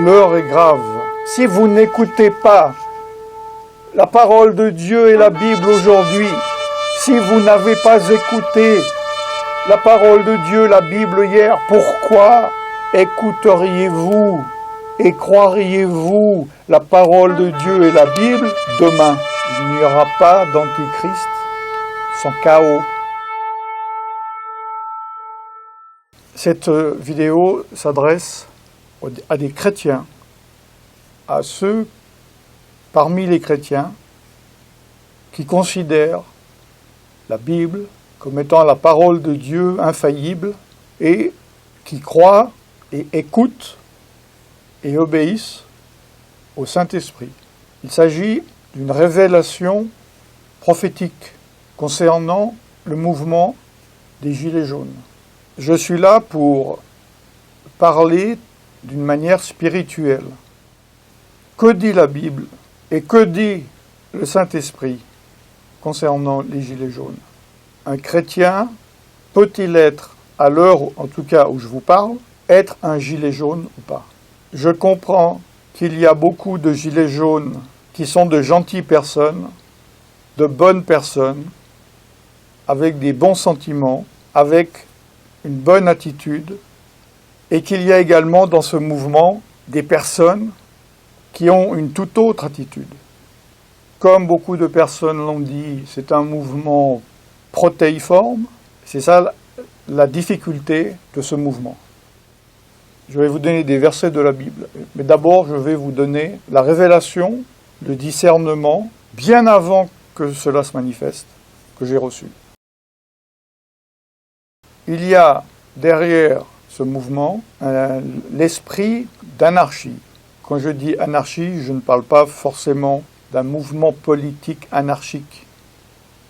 l'heure est grave. Si vous n'écoutez pas la parole de Dieu et la Bible aujourd'hui, si vous n'avez pas écouté la parole de Dieu, la Bible hier, pourquoi écouteriez-vous et croiriez-vous la parole de Dieu et la Bible demain? Il n'y aura pas d'antichrist sans chaos. Cette vidéo s'adresse à des chrétiens, à ceux parmi les chrétiens qui considèrent la Bible comme étant la parole de Dieu infaillible et qui croient et écoutent et obéissent au Saint-Esprit. Il s'agit d'une révélation prophétique concernant le mouvement des Gilets jaunes. Je suis là pour parler d'une manière spirituelle. Que dit la Bible et que dit le Saint-Esprit concernant les Gilets jaunes? Un chrétien peut-il être, à l'heure en tout cas où je vous parle, être un gilet jaune ou pas? Je comprends qu'il y a beaucoup de gilets jaunes qui sont de gentilles personnes, de bonnes personnes, avec des bons sentiments, avec une bonne attitude, et qu'il y a également dans ce mouvement des personnes qui ont une toute autre attitude. Comme beaucoup de personnes l'ont dit, c'est un mouvement protéiforme, c'est ça la difficulté de ce mouvement. Je vais vous donner des versets de la Bible, mais d'abord je vais vous donner la révélation, le discernement, bien avant que cela se manifeste, que j'ai reçu. Il y a derrière ce mouvement l'esprit d'anarchie. Quand je dis anarchie, je ne parle pas forcément d'un mouvement politique anarchique.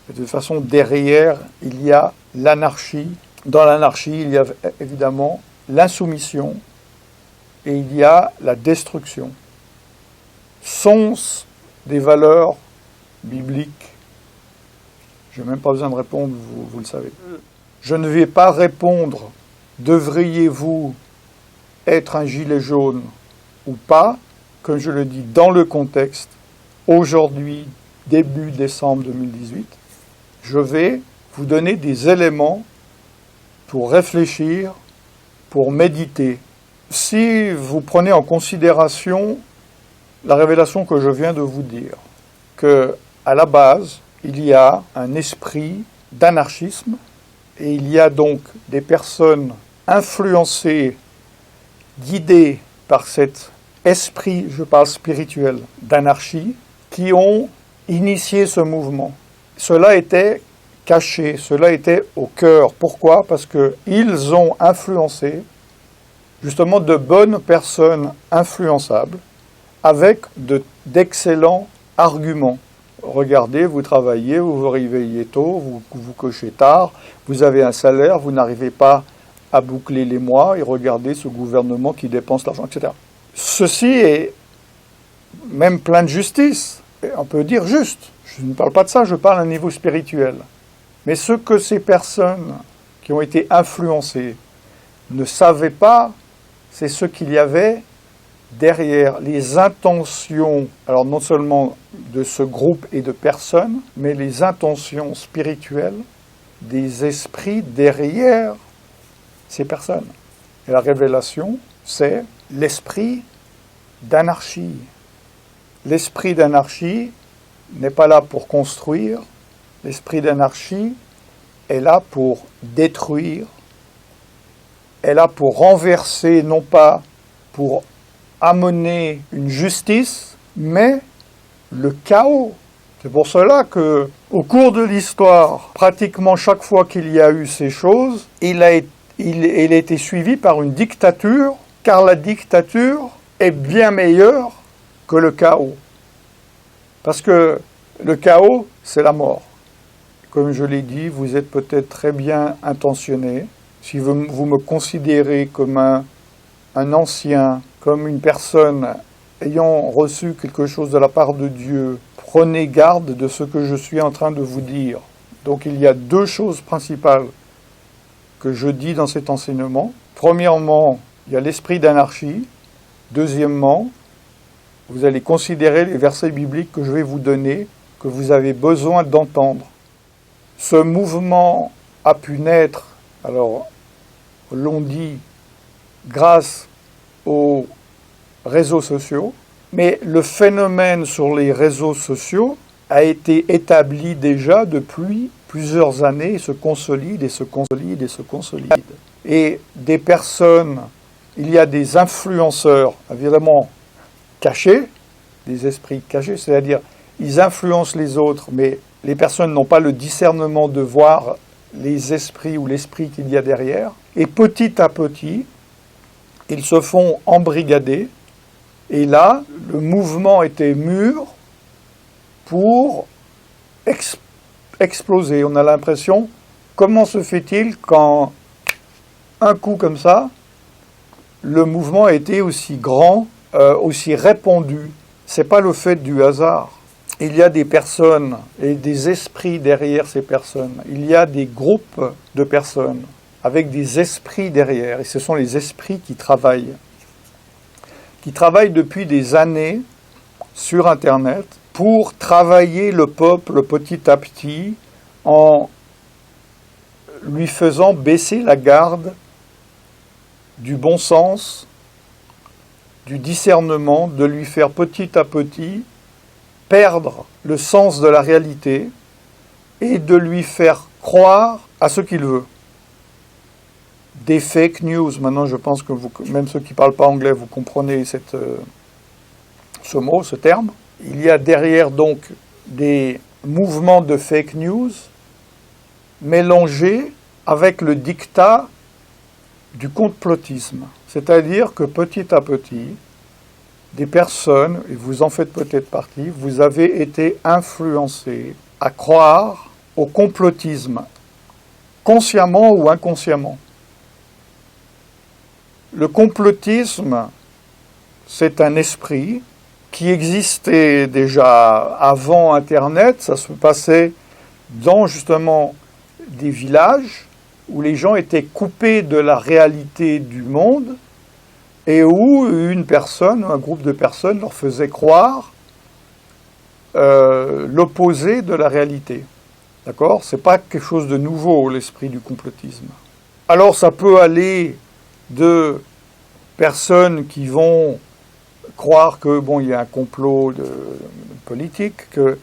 De toute façon, derrière, il y a l'anarchie. Dans l'anarchie, il y a évidemment l'insoumission et il y a la destruction. Sont-ce des valeurs bibliques? Je n'ai même pas besoin de répondre, vous le savez. Je ne vais pas répondre « Devriez-vous être un gilet jaune ou pas ?» comme je le dis dans le contexte, aujourd'hui, début décembre 2018. Je vais vous donner des éléments pour réfléchir, pour méditer. Si vous prenez en considération la révélation que je viens de vous dire, qu'à la base, il y a un esprit d'anarchisme, et il y a donc des personnes influencées, guidées par cet esprit, je parle spirituel, d'anarchie, qui ont initié ce mouvement. Cela était caché, cela était au cœur. Pourquoi? Parce qu'ils ont influencé justement de bonnes personnes influençables avec d'excellents arguments. Regardez, vous travaillez, vous vous réveillez tôt, vous cochez tard, vous avez un salaire, vous n'arrivez pas à boucler les mois, et regardez ce gouvernement qui dépense l'argent, etc. Ceci est même plein de justice, on peut dire juste. Je ne parle pas de ça, je parle à un niveau spirituel. Mais ce que ces personnes qui ont été influencées ne savaient pas, c'est ce qu'il y avait derrière les intentions, alors non seulement de ce groupe et de personnes, mais les intentions spirituelles des esprits derrière ces personnes. Et la révélation, c'est l'esprit d'anarchie. L'esprit d'anarchie n'est pas là pour construire, l'esprit d'anarchie est là pour détruire, est là pour renverser, non pas pour amener une justice, mais le chaos. C'est pour cela que, au cours de l'histoire, pratiquement chaque fois qu'il y a eu ces choses, il a été suivi par une dictature, car la dictature est bien meilleure que le chaos. Parce que le chaos, c'est la mort. Comme je l'ai dit, vous êtes peut-être très bien intentionné. Si vous me considérez comme un ancien, comme une personne ayant reçu quelque chose de la part de Dieu, prenez garde de ce que je suis en train de vous dire. Donc il y a deux choses principales que je dis dans cet enseignement. Premièrement, il y a l'esprit d'anarchie, Deuxièmement, vous allez considérer les versets bibliques que je vais vous donner, que vous avez besoin d'entendre. Ce mouvement a pu naître, alors l'on dit, grâce aux réseaux sociaux, mais le phénomène sur les réseaux sociaux a été établi déjà depuis plusieurs années, et se consolide, et se consolide, et se consolide. Et des personnes, il y a des influenceurs, évidemment, cachés, des esprits cachés, c'est-à-dire ils influencent les autres, mais les personnes n'ont pas le discernement de voir les esprits ou l'esprit qu'il y a derrière. Et petit à petit, ils se font embrigader. Et là, le mouvement était mûr pour exploser. On a l'impression, comment se fait-il qu'en un coup comme ça, le mouvement a été aussi grand, aussi répandu? Ce n'est pas le fait du hasard. Il y a des personnes et des esprits derrière ces personnes. Il y a des groupes de personnes avec des esprits derrière. Et ce sont les esprits qui travaillent depuis des années sur Internet pour travailler le peuple petit à petit en lui faisant baisser la garde du bon sens, du discernement, de lui faire petit à petit perdre le sens de la réalité et de lui faire croire à ce qu'il veut. Des fake news, maintenant je pense que vous, même ceux qui ne parlent pas anglais, vous comprenez ce mot, ce terme. Il y a derrière donc des mouvements de fake news mélangés avec le diktat du complotisme. C'est-à-dire que petit à petit, des personnes, et vous en faites peut-être partie, vous avez été influencés à croire au complotisme, consciemment ou inconsciemment. Le complotisme, c'est un esprit qui existait déjà avant Internet. Ça se passait dans justement des villages où les gens étaient coupés de la réalité du monde et où une personne, un groupe de personnes leur faisait croire l'opposé de la réalité. D'accord ? C'est pas quelque chose de nouveau, l'esprit du complotisme. Alors ça peut aller de personnes qui vont croire que il y a un complot politique, que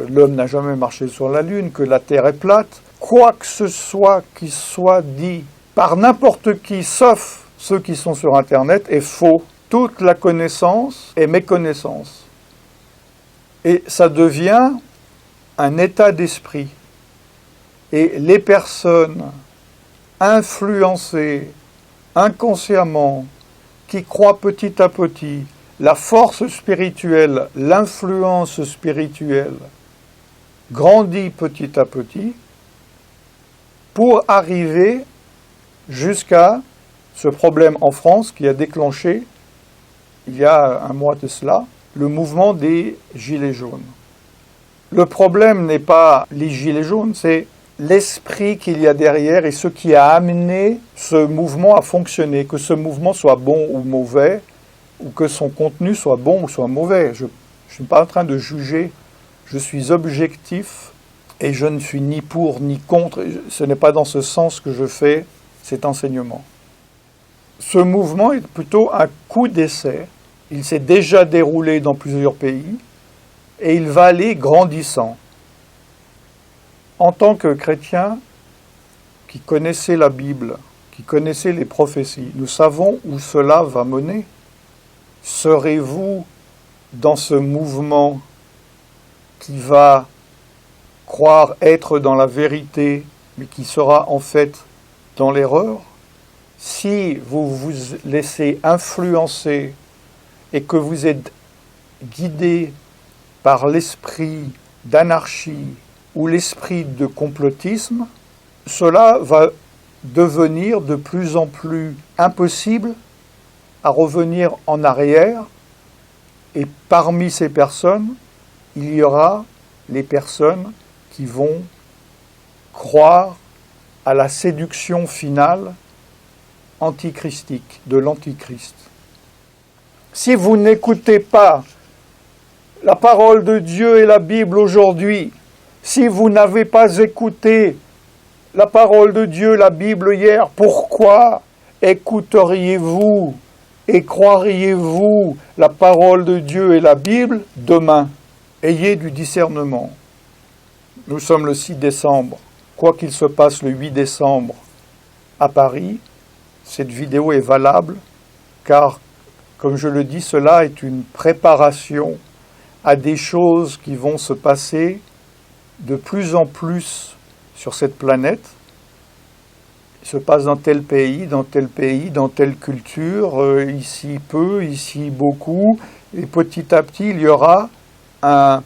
l'homme n'a jamais marché sur la Lune, que la Terre est plate. Quoi que ce soit qui soit dit par n'importe qui, sauf ceux qui sont sur Internet, est faux. Toute la connaissance est méconnaissance. Et ça devient un état d'esprit. Et les personnes influencées inconsciemment, qui croient petit à petit, la force spirituelle, l'influence spirituelle grandit petit à petit pour arriver jusqu'à ce problème en France qui a déclenché, il y a un mois de cela, le mouvement des Gilets jaunes. Le problème n'est pas les Gilets jaunes, c'est l'esprit qu'il y a derrière et ce qui a amené ce mouvement à fonctionner, que ce mouvement soit bon ou mauvais, ou que son contenu soit bon ou soit mauvais. Je ne suis pas en train de juger, je suis objectif et je ne suis ni pour ni contre. Ce n'est pas dans ce sens que je fais cet enseignement. Ce mouvement est plutôt un coup d'essai. Il s'est déjà déroulé dans plusieurs pays et il va aller grandissant. En tant que chrétiens qui connaissaient la Bible, qui connaissaient les prophéties, nous savons où cela va mener. Serez-vous dans ce mouvement qui va croire être dans la vérité, mais qui sera en fait dans l'erreur? Si vous vous laissez influencer et que vous êtes guidé par l'esprit d'anarchie ou l'esprit de complotisme, cela va devenir de plus en plus impossible à revenir en arrière. Et parmi ces personnes, il y aura les personnes qui vont croire à la séduction finale antichristique de l'Antichrist. Si vous n'écoutez pas la parole de Dieu et la Bible aujourd'hui, si vous n'avez pas écouté la parole de Dieu, la Bible hier, pourquoi écouteriez-vous et croiriez-vous la parole de Dieu et la Bible demain? Ayez du discernement. Nous sommes le 6 décembre. Quoi qu'il se passe le 8 décembre à Paris, cette vidéo est valable car, comme je le dis, cela est une préparation à des choses qui vont se passer de plus en plus sur cette planète. Il se passe dans tel pays, dans telle culture, ici peu, ici beaucoup, et petit à petit il y aura un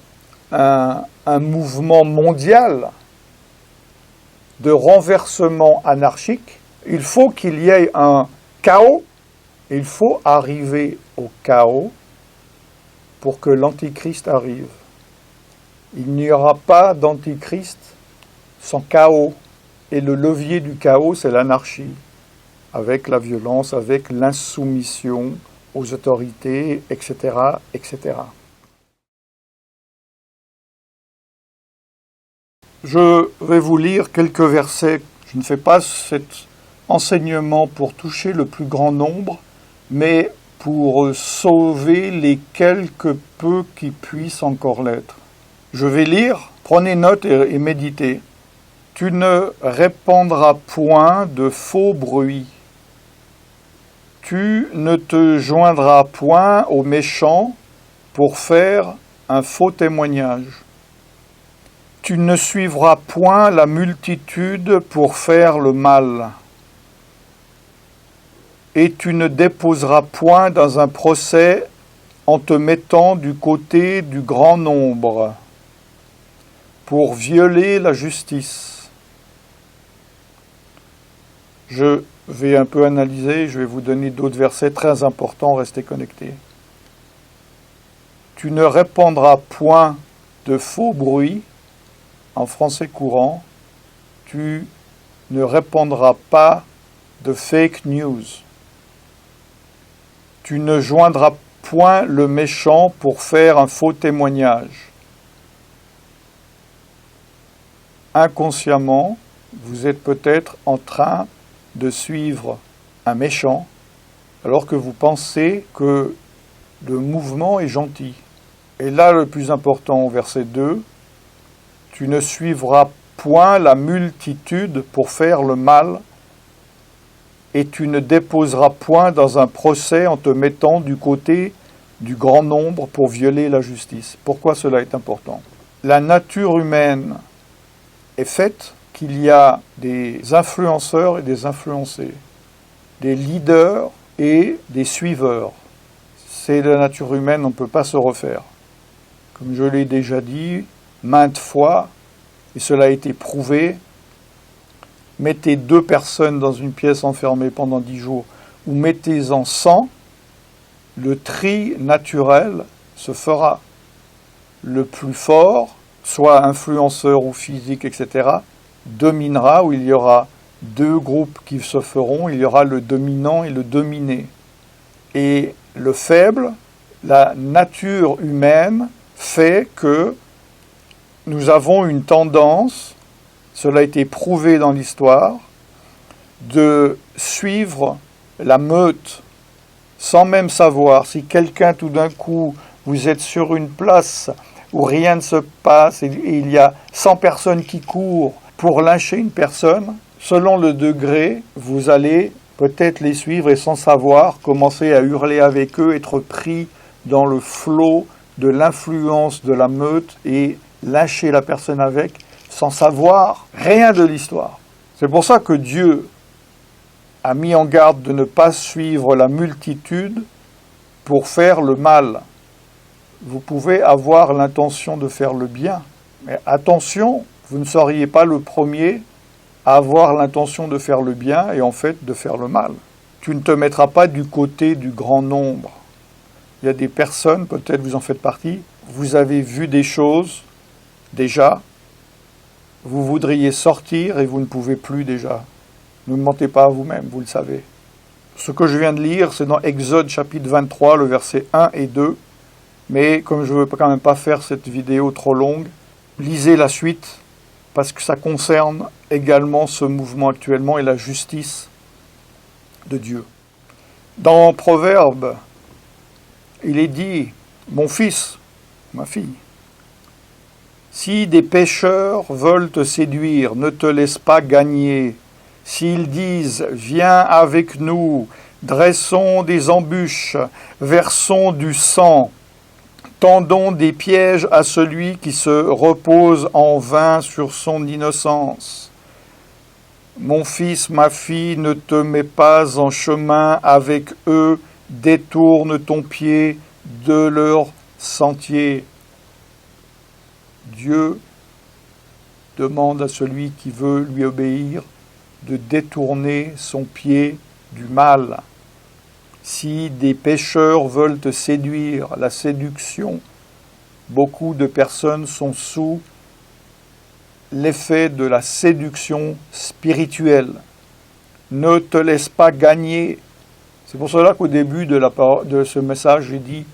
mouvement mondial de renversement anarchique. Il faut qu'il y ait un chaos, il faut arriver au chaos pour que l'Antichrist arrive. Il n'y aura pas d'Antichrist sans chaos. Et le levier du chaos, c'est l'anarchie, avec la violence, avec l'insoumission aux autorités, etc., etc. Je vais vous lire quelques versets. Je ne fais pas cet enseignement pour toucher le plus grand nombre, mais pour sauver les quelques peu qui puissent encore l'être. Je vais lire, prenez note et méditez. Tu ne répandras point de faux bruits. Tu ne te joindras point aux méchants pour faire un faux témoignage. Tu ne suivras point la multitude pour faire le mal. Et tu ne déposeras point dans un procès en te mettant du côté du grand nombre pour violer la justice. Je vais un peu analyser, je vais vous donner d'autres versets très importants, restez connectés. Tu ne répandras point de faux bruits, en français courant, tu ne répandras pas de fake news. Tu ne joindras point le méchant pour faire un faux témoignage. Inconsciemment, vous êtes peut-être en train de suivre un méchant, alors que vous pensez que le mouvement est gentil. Et là, le plus important, au verset 2, tu ne suivras point la multitude pour faire le mal, et tu ne déposeras point dans un procès en te mettant du côté du grand nombre pour violer la justice. Pourquoi cela est important? La nature humaine est faite qu'il y a des influenceurs et des influencés, des leaders et des suiveurs. C'est la nature humaine, on ne peut pas se refaire. Comme je l'ai déjà dit maintes fois, et cela a été prouvé, mettez 2 personnes dans une pièce enfermée pendant 10 jours, ou mettez-en 100, le tri naturel se fera. Le plus fort, soit influenceur ou physique, etc., dominera, où il y aura 2 groupes qui se feront, il y aura le dominant et le dominé. Et le faible, la nature humaine fait que nous avons une tendance, cela a été prouvé dans l'histoire, de suivre la meute sans même savoir. Si quelqu'un tout d'un coup, vous êtes sur une place où rien ne se passe et il y a 100 personnes qui courent pour lyncher une personne, selon le degré, vous allez peut-être les suivre et sans savoir commencer à hurler avec eux, être pris dans le flot de l'influence de la meute et lyncher la personne avec, sans savoir rien de l'histoire. C'est pour ça que Dieu a mis en garde de ne pas suivre la multitude pour faire le mal. Vous pouvez avoir l'intention de faire le bien, mais attention, vous ne seriez pas le premier à avoir l'intention de faire le bien et en fait de faire le mal. Tu ne te mettras pas du côté du grand nombre. Il y a des personnes, peut-être vous en faites partie, vous avez vu des choses déjà, vous voudriez sortir et vous ne pouvez plus déjà. Ne mentez pas à vous-même, vous le savez. Ce que je viens de lire, c'est dans Exode chapitre 23, le verset 1 et 2. Mais comme je ne veux quand même pas faire cette vidéo trop longue, lisez la suite, parce que ça concerne également ce mouvement actuellement et la justice de Dieu. Dans Proverbe, il est dit, mon fils, ma fille, si des pécheurs veulent te séduire, ne te laisse pas gagner. S'ils disent, viens avec nous, dressons des embûches, versons du sang, tendons des pièges à celui qui se repose en vain sur son innocence. Mon fils, ma fille, ne te mets pas en chemin avec eux, détourne ton pied de leur sentier. Dieu demande à celui qui veut lui obéir de détourner son pied du mal. Si des pécheurs veulent te séduire, la séduction, beaucoup de personnes sont sous l'effet de la séduction spirituelle. Ne te laisse pas gagner. C'est pour cela qu'au début de ce message, j'ai dit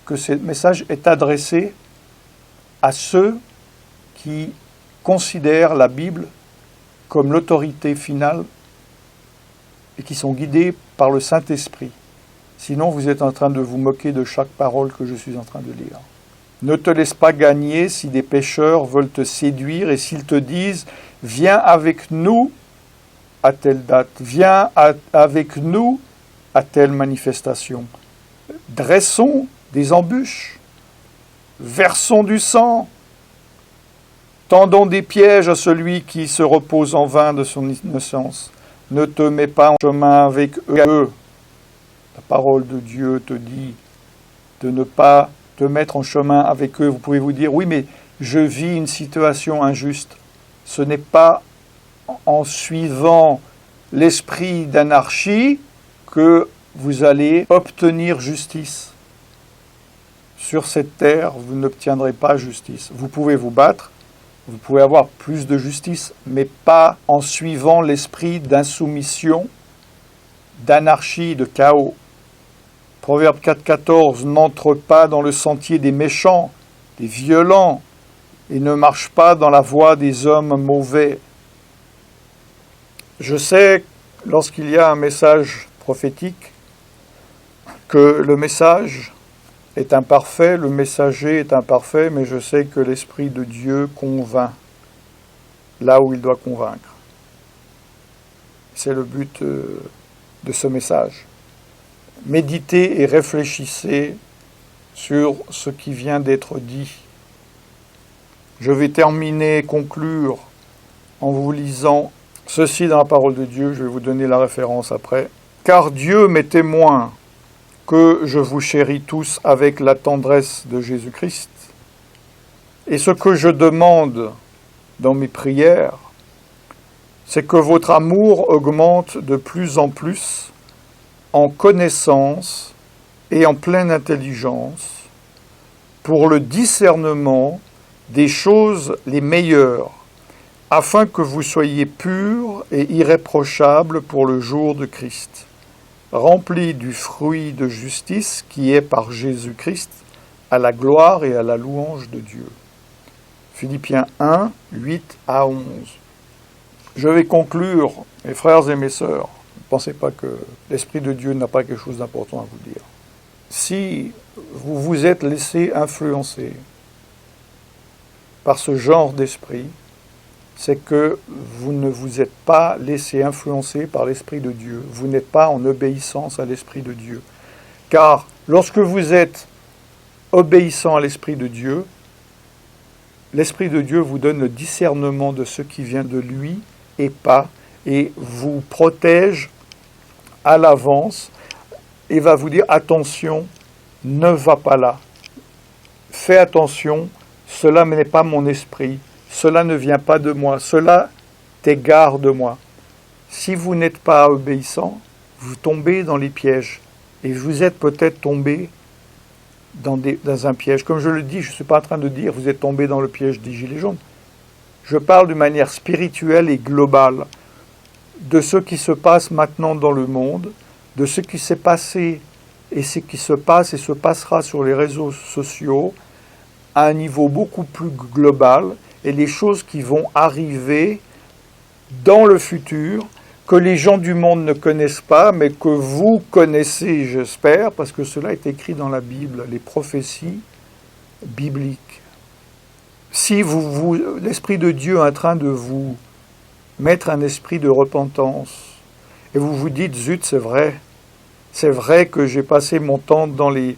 que ce message est adressé à ceux qui considèrent la Bible comme l'autorité finale et qui sont guidés par le Saint-Esprit. Sinon, vous êtes en train de vous moquer de chaque parole que je suis en train de lire. Ne te laisse pas gagner si des pécheurs veulent te séduire et s'ils te disent « Viens avec nous à telle date, viens avec nous à telle manifestation. Dressons des embûches, versons du sang, tendons des pièges à celui qui se repose en vain de son innocence. Ne te mets pas en chemin avec eux. » La parole de Dieu te dit de ne pas te mettre en chemin avec eux. Vous pouvez vous dire, oui, mais je vis une situation injuste. Ce n'est pas en suivant l'esprit d'anarchie que vous allez obtenir justice. Sur cette terre, vous n'obtiendrez pas justice. Vous pouvez vous battre, vous pouvez avoir plus de justice, mais pas en suivant l'esprit d'insoumission, d'anarchie, de chaos. Proverbe 4,14, n'entre pas dans le sentier des méchants, des violents, et ne marche pas dans la voie des hommes mauvais. Je sais, lorsqu'il y a un message prophétique, que le message est imparfait, le messager est imparfait, mais je sais que l'Esprit de Dieu convainc là où il doit convaincre. C'est le but de ce message. Méditez et réfléchissez sur ce qui vient d'être dit. Je vais terminer, conclure en vous lisant ceci dans la parole de Dieu. Je vais vous donner la référence après. Car Dieu m'est témoin que je vous chéris tous avec la tendresse de Jésus-Christ. Et ce que je demande dans mes prières, c'est que votre amour augmente de plus en plus en connaissance et en pleine intelligence pour le discernement des choses les meilleures, afin que vous soyez purs et irréprochables pour le jour de Christ, remplis du fruit de justice qui est par Jésus-Christ, à la gloire et à la louange de Dieu. Philippiens 1, 8 à 11. Je vais conclure, mes frères et mes sœurs. Ne pensez pas que l'Esprit de Dieu n'a pas quelque chose d'important à vous dire. Si vous vous êtes laissé influencer par ce genre d'esprit, c'est que vous ne vous êtes pas laissé influencer par l'Esprit de Dieu. Vous n'êtes pas en obéissance à l'Esprit de Dieu. Car lorsque vous êtes obéissant à l'Esprit de Dieu, l'Esprit de Dieu vous donne le discernement de ce qui vient de lui et pas, et vous protège à l'avance et va vous dire attention, ne va pas là. Fais attention, cela n'est pas mon esprit, cela ne vient pas de moi, cela t'égare de moi. Si vous n'êtes pas obéissant, vous tombez dans les pièges. Et vous êtes peut-être tombé dans un piège. Comme je le dis, je ne suis pas en train de dire vous êtes tombé dans le piège des gilets jaunes. Je parle de manière spirituelle et globale de ce qui se passe maintenant dans le monde, de ce qui s'est passé et ce qui se passe et se passera sur les réseaux sociaux à un niveau beaucoup plus global, et les choses qui vont arriver dans le futur, que les gens du monde ne connaissent pas, mais que vous connaissez, j'espère, parce que cela est écrit dans la Bible, les prophéties bibliques. Si l'Esprit de Dieu est en train de vous mettre un esprit de repentance, et vous vous dites, zut, c'est vrai que j'ai passé mon temps dans des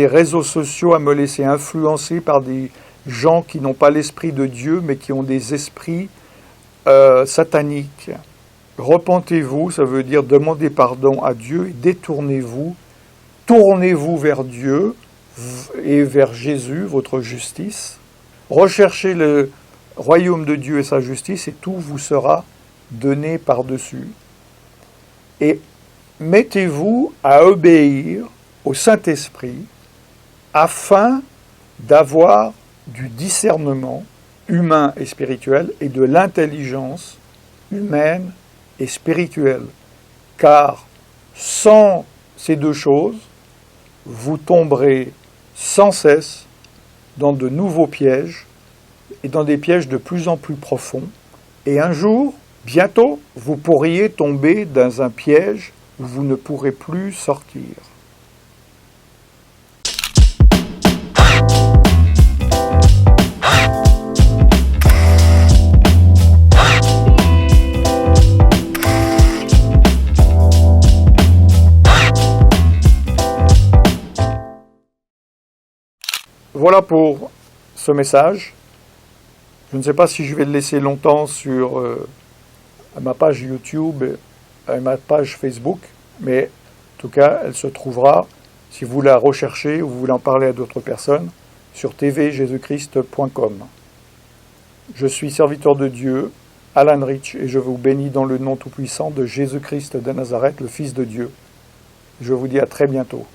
réseaux sociaux à me laisser influencer par des gens qui n'ont pas l'Esprit de Dieu, mais qui ont des esprits sataniques. Repentez-vous, ça veut dire demander pardon à Dieu, et détournez-vous, tournez-vous vers Dieu et vers Jésus, votre justice. Recherchez le royaume de Dieu et sa justice, et tout vous sera donné par-dessus. Et mettez-vous à obéir au Saint-Esprit afin d'avoir du discernement humain et spirituel et de l'intelligence humaine et spirituelle. Car sans ces deux choses, vous tomberez sans cesse dans de nouveaux pièges et dans des pièges de plus en plus profonds. Et un jour, bientôt, vous pourriez tomber dans un piège où vous ne pourrez plus sortir. Voilà pour ce message. Je ne sais pas si je vais le laisser longtemps sur ma page YouTube et ma page Facebook, mais en tout cas, elle se trouvera, si vous la recherchez ou vous voulez en parler à d'autres personnes, sur tvjesuschrist.com. Je suis serviteur de Dieu, Alan Rich, et je vous bénis dans le nom tout-puissant de Jésus-Christ de Nazareth, le Fils de Dieu. Je vous dis à très bientôt.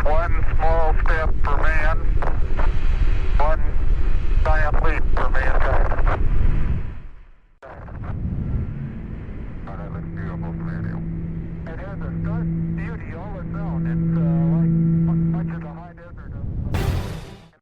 One small step for man, one giant leap for mankind. Oh, that looks beautiful from here. It has a stark beauty all its own. It's